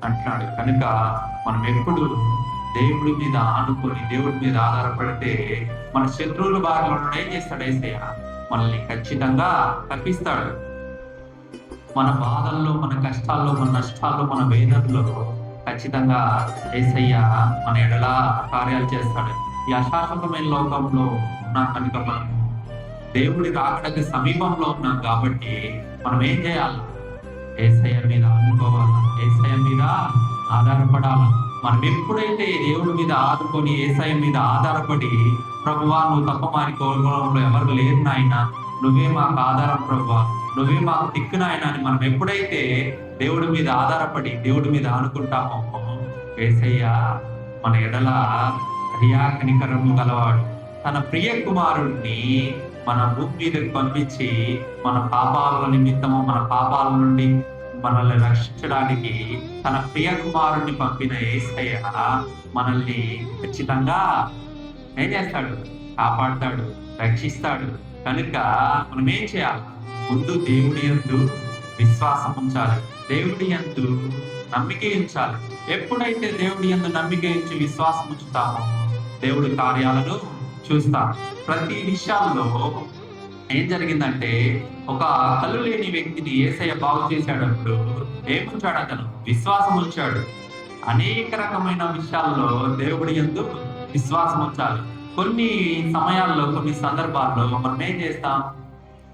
అంటున్నాడు. కనుక మనం ఎప్పుడు దేవుడి మీద ఆనుకొని, దేవుడి మీద ఆధారపడితే మన శత్రువుల బారిలో నుండి ఏం చేస్తాడు యేసయ్య? మనల్ని ఖచ్చితంగా తప్పిస్తాడు. మన బాధల్లో, మన కష్టాల్లో, మన నష్టాల్లో, మన వేదనలో ఖచ్చితంగా యేసయ్య మన ఎడల కార్యాలు చేస్తాడు. ఈ అశాశ్వతమైన లోకంలో ఉన్నాం కనుక మనము దేవుడి రాకడకి సమీపంలో ఉన్నాం కాబట్టి మనం ఏం చేయాలి? యేసయ్య మీద ఆనుకోవాలా, యేసయ్య మీద ఆధారపడాలా. మనం ఎప్పుడైతే దేవుడి మీద ఆదుకొని యేసయ్య మీద ఆధారపడి, ప్రభువా నువ్వు తప్ప మాకు లోకంలో ఎవరు లేరు నాయనా, నువ్వే మాకు ఆధారం ప్రభువా, నువ్వే మాకు దిక్కు నాయనా అని మనం ఎప్పుడైతే దేవుడి మీద ఆధారపడి దేవుడి మీద ఆనుకుంటామో, యేసయ్య మన ఎడల దయా కనికరము గలవాడు. తన ప్రియ కుమారుడిని మన భూమి మీదకి పంపించి మన పాపాల నిమిత్తము, మన పాపాల నుండి మనల్ని రక్షించడానికి తన ప్రియ కుమారుణ్ణి పంపిన యేసయ్య మనల్ని ఖచ్చితంగా ఏం చేస్తాడు? కాపాడతాడు, రక్షిస్తాడు. కనుక మనం ఏం చేయాలి? ముందు దేవుడి యందు విశ్వాసం ఉంచాలి, దేవుడి యందు నమ్మిక ఉంచాలి. ఎప్పుడైతే దేవుడి యందు నమ్మిక ఉంచి విశ్వాసం ఉంచుతామో దేవుడి కార్యాలను చూస్తాం. ప్రతి విషయాల్లో ఏం జరిగిందంటే, ఒక కళ్ళు లేని వ్యక్తిని యేసయ్య బాగు చేసేటప్పుడు ఏముంచాడు? అతను విశ్వాసం ఉంచాడు. అనేక రకమైన విషయాల్లో దేవుడి యందు విశ్వాసం ఉంచాలి. కొన్ని సమయాల్లో, కొన్ని సందర్భాల్లో మనం ఏం చేస్తాం?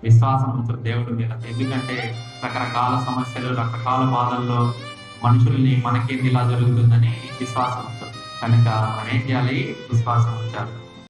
విశ్వాసం ఉంచరు దేవుడి మీద. ఎందుకంటే రకరకాల సమస్యలు, రకరకాల బాధల్లో మనుషుల్ని మనకేంది ఇలా జరుగుతుందని విశ్వాసం ఉంచరు. కనుక మనం ఏం చేయాలి? విశ్వాసం ఉంచాలి.